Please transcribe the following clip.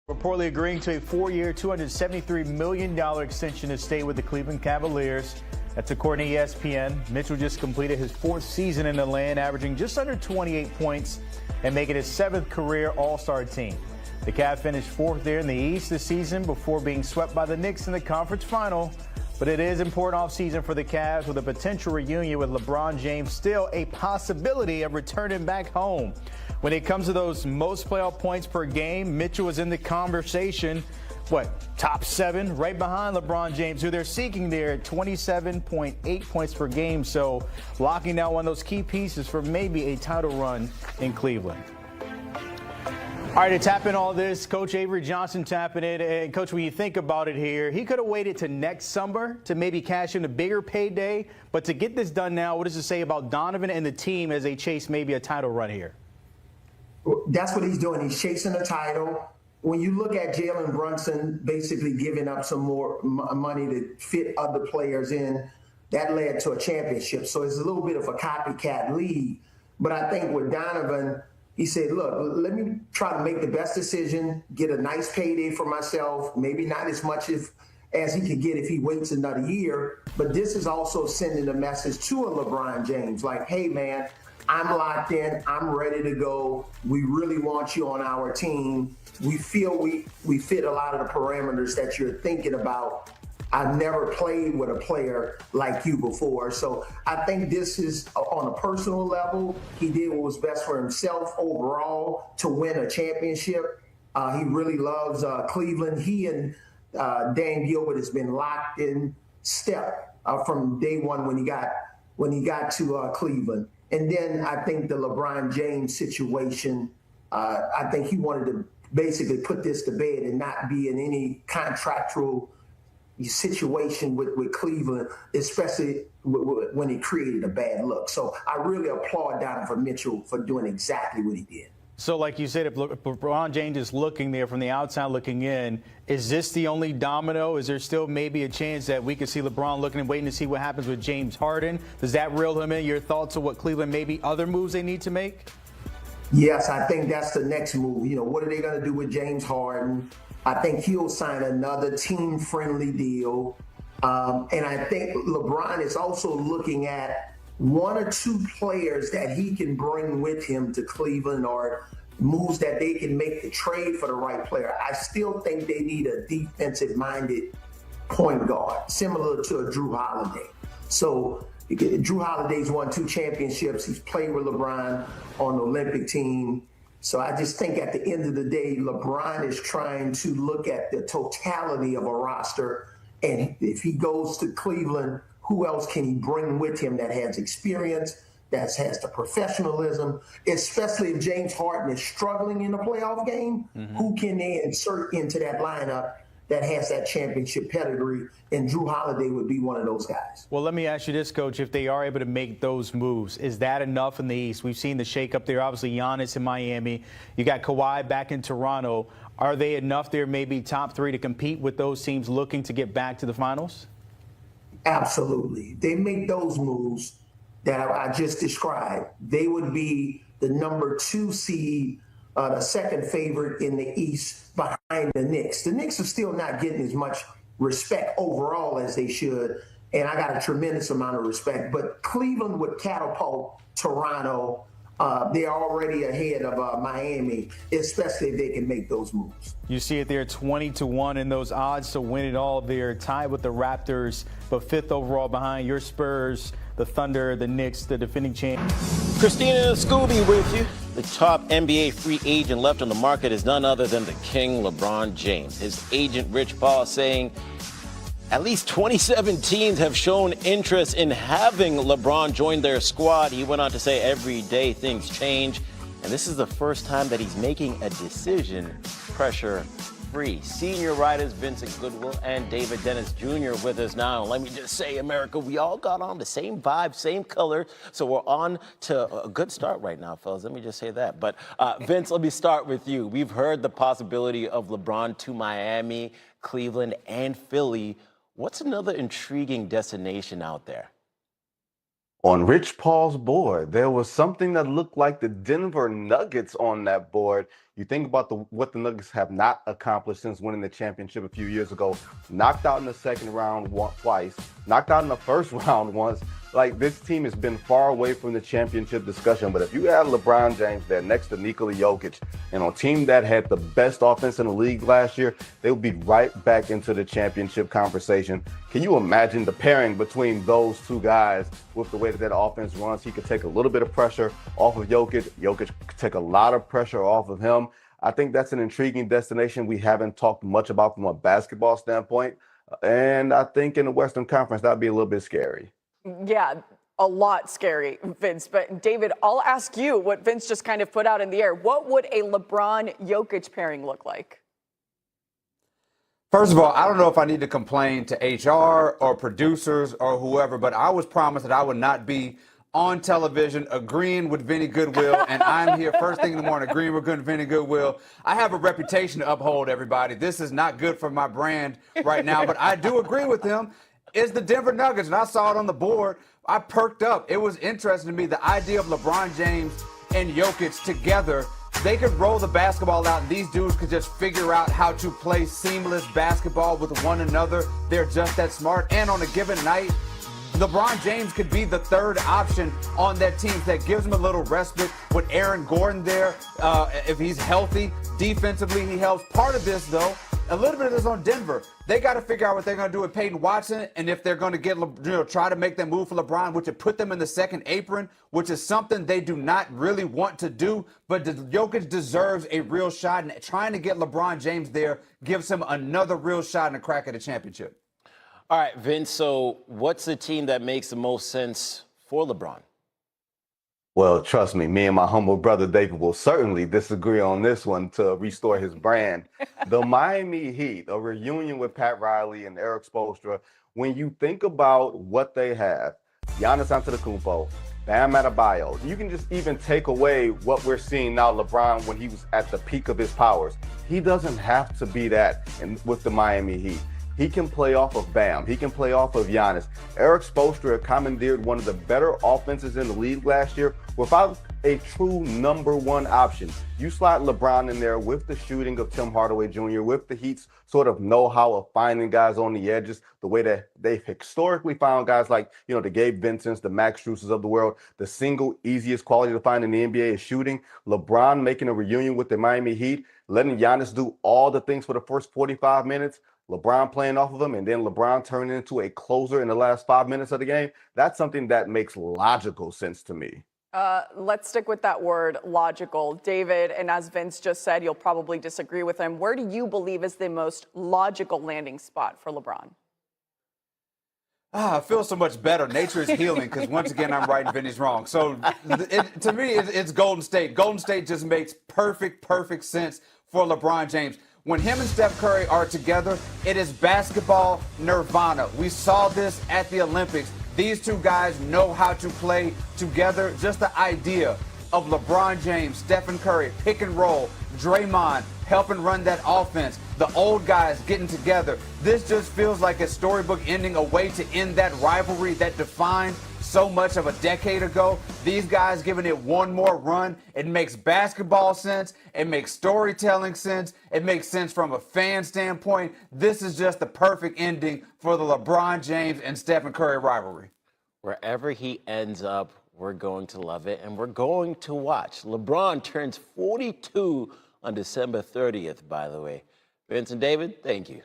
Reportedly agreeing to a 4-year, $273 million extension to stay with the Cleveland Cavaliers. That's according to ESPN. Mitchell just completed his 4th season in the land, averaging just under 28 points and making his 7th career All-Star team. The Cavs finished 4th there in the East this season before being swept by the Knicks in the conference final. But it is important offseason for the Cavs with a potential reunion with LeBron James still a possibility of returning back home. When it comes to those most playoff points per game, Mitchell is in the conversation. Top 7, right behind LeBron James, who they're seeking there at 27.8 points per game. So locking down one of those key pieces for maybe a title run in Cleveland. All right, to tap in all this, Coach Avery Johnson tapping it. And, Coach, when you think about it here, he could have waited to next summer to maybe cash in a bigger payday. But to get this done now, what does it say about Donovan and the team as they chase maybe a title run here? That's what he's doing. He's chasing a title. When you look at Jalen Brunson basically giving up some more money to fit other players in, that led to a championship. So it's a little bit of a copycat league. But I think with Donovan, he said, look, let me try to make the best decision, get a nice payday for myself, maybe not as much as he could get if he waits another year. But this is also sending a message to a LeBron James, like, hey, man, I'm locked in. I'm ready to go. We really want you on our team. We feel we fit a lot of the parameters that you're thinking about. I've never played with a player like you before. So I think this is on a personal level. He did what was best for himself overall to win a championship. He really loves Cleveland. He and Dan Gilbert has been locked in step from day one when he got to Cleveland. And then I think the LeBron James situation, I think he wanted to basically put this to bed and not be in any contractual situation with Cleveland, especially when he created a bad look. So I really applaud Donovan Mitchell for doing exactly what he did. So like you said, if LeBron James is looking there from the outside looking in, is this the only domino? Is there still maybe a chance that we could see LeBron looking and waiting to see what happens with James Harden? Does that reel him in? Your thoughts on what Cleveland, maybe other moves they need to make? Yes, I think that's the next move. You know, what are they going to do with James Harden? I think he'll sign another team-friendly deal. And I think LeBron is also looking at 1 or 2 players that he can bring with him to Cleveland or moves that they can make to trade for the right player. I still think they need a defensive-minded point guard, similar to a Drew Holiday. So Drew Holiday's won 2 championships. He's played with LeBron on the Olympic team. So I just think at the end of the day, LeBron is trying to look at the totality of a roster. And if he goes to Cleveland, who else can he bring with him that has experience, that has the professionalism, especially if James Harden is struggling in a playoff game? Who can they insert into that lineup that has that championship pedigree? And Drew Holiday would be one of those guys. Well, let me ask you this, Coach. If they are able to make those moves, is that enough in the East? We've seen the shakeup there. Obviously, Giannis in Miami. You got Kawhi back in Toronto. Are they enough there, maybe top 3 to compete with those teams looking to get back to the finals? Absolutely. They make those moves that I just described. They would be the number 2 seed, the second favorite in the East behind the Knicks. The Knicks are still not getting as much respect overall as they should, and I got a tremendous amount of respect. But Cleveland would catapult Toronto. They're already ahead of Miami, especially if they can make those moves. You see it there, 20-1 in those odds to win it all. They're tied with the Raptors, but 5th overall behind your Spurs, the Thunder, the Knicks, the defending champions. Christina Scooby with you. The top NBA free agent left on the market is none other than the King, LeBron James. His agent, Rich Paul, saying at least 27 teams have shown interest in having LeBron join their squad. He went on to say every day things change, and this is the first time that he's making a decision pressure-free. Senior writers Vincent Goodwill and David Dennis Jr. with us now. Let me just say, America, we all got on the same vibe, same color, so we're on to a good start right now, fellas. Let me just say that. But Vince, let me start with you. We've heard the possibility of LeBron to Miami, Cleveland, and Philly. What's another intriguing destination out there? On Rich Paul's board, there was something that looked like the Denver Nuggets on that board. You think about what the Nuggets have not accomplished since winning the championship a few years ago. Knocked out in the second round twice, knocked out in the first round once. Like, this team has been far away from the championship discussion. But if you have LeBron James there next to Nikola Jokic, and on a team that had the best offense in the league last year, they'll be right back into the championship conversation. Can you imagine the pairing between those two guys with the way that offense runs? He could take a little bit of pressure off of Jokic. Jokic could take a lot of pressure off of him. I think that's an intriguing destination we haven't talked much about from a basketball standpoint. And I think in the Western Conference, that'd be a little bit scary. Yeah, a lot scary, Vince. But David, I'll ask you what Vince just kind of put out in the air. What would a LeBron-Jokic pairing look like? First of all, I don't know if I need to complain to HR or producers or whoever, but I was promised that I would not be on television agreeing with Vinny Goodwill, and I'm here first thing in the morning agreeing with Vinny Goodwill. I have a reputation to uphold, everybody. This is not good for my brand right now, but I do agree with him. It's the Denver Nuggets, and I saw it on the board. I perked up. It was interesting to me, the idea of LeBron James and Jokic together. They could roll the basketball out, and these dudes could just figure out how to play seamless basketball with one another. They're just that smart. And on a given night, LeBron James could be the third option on that team that gives him a little respite with Aaron Gordon there. If he's healthy, defensively he helps. Part of this, though, a little bit of this on Denver. They got to figure out what they're going to do with Peyton Watson, and if they're going to get, try to make that move for LeBron, which would put them in the second apron, which is something they do not really want to do. But Jokic deserves a real shot, and trying to get LeBron James there gives him another real shot and a crack at a championship. All right, Vince, so what's the team that makes the most sense for LeBron? Well, trust me, me and my humble brother David will certainly disagree on this one to restore his brand. The Miami Heat, a reunion with Pat Riley and Eric Spoelstra. When you think about what they have, Giannis Antetokounmpo, Bam Adebayo, you can just even take away what we're seeing now, LeBron, when he was at the peak of his powers. He doesn't have to be that with the Miami Heat. He can play off of Bam. He can play off of Giannis. Eric Spoelstra commandeered one of the better offenses in the league last year without a true number one option. You slot LeBron in there with the shooting of Tim Hardaway Jr., with the Heat's sort of know-how of finding guys on the edges, the way that they've historically found guys like, the Gabe Vincents, the Max Struses of the world. The single easiest quality to find in the NBA is shooting. LeBron making a reunion with the Miami Heat, letting Giannis do all the things for the first 45 minutes. LeBron playing off of him, and then LeBron turning into a closer in the last 5 minutes of the game. That's something that makes logical sense to me. Let's stick with that word, logical. David, and as Vince just said, you'll probably disagree with him. Where do you believe is the most logical landing spot for LeBron? I feel so much better. Nature is healing because, once again, I'm right and Vinny's wrong. So, to me, it's Golden State. Golden State just makes perfect sense for LeBron James. When him and Steph Curry are together, it is basketball nirvana. We saw this at the Olympics. These two guys know how to play together. Just the idea of LeBron James, Stephen Curry, pick and roll, Draymond helping run that offense, the old guys getting together. This just feels like a storybook ending, a way to end that rivalry that defined so much of a decade ago. These guys giving it one more run. It makes basketball sense. It makes storytelling sense. It makes sense from a fan standpoint. This is just the perfect ending for the LeBron James and Stephen Curry rivalry. Wherever he ends up, we're going to love it, and we're going to watch. LeBron turns 42 on December 30th, by the way. Vince and David, thank you.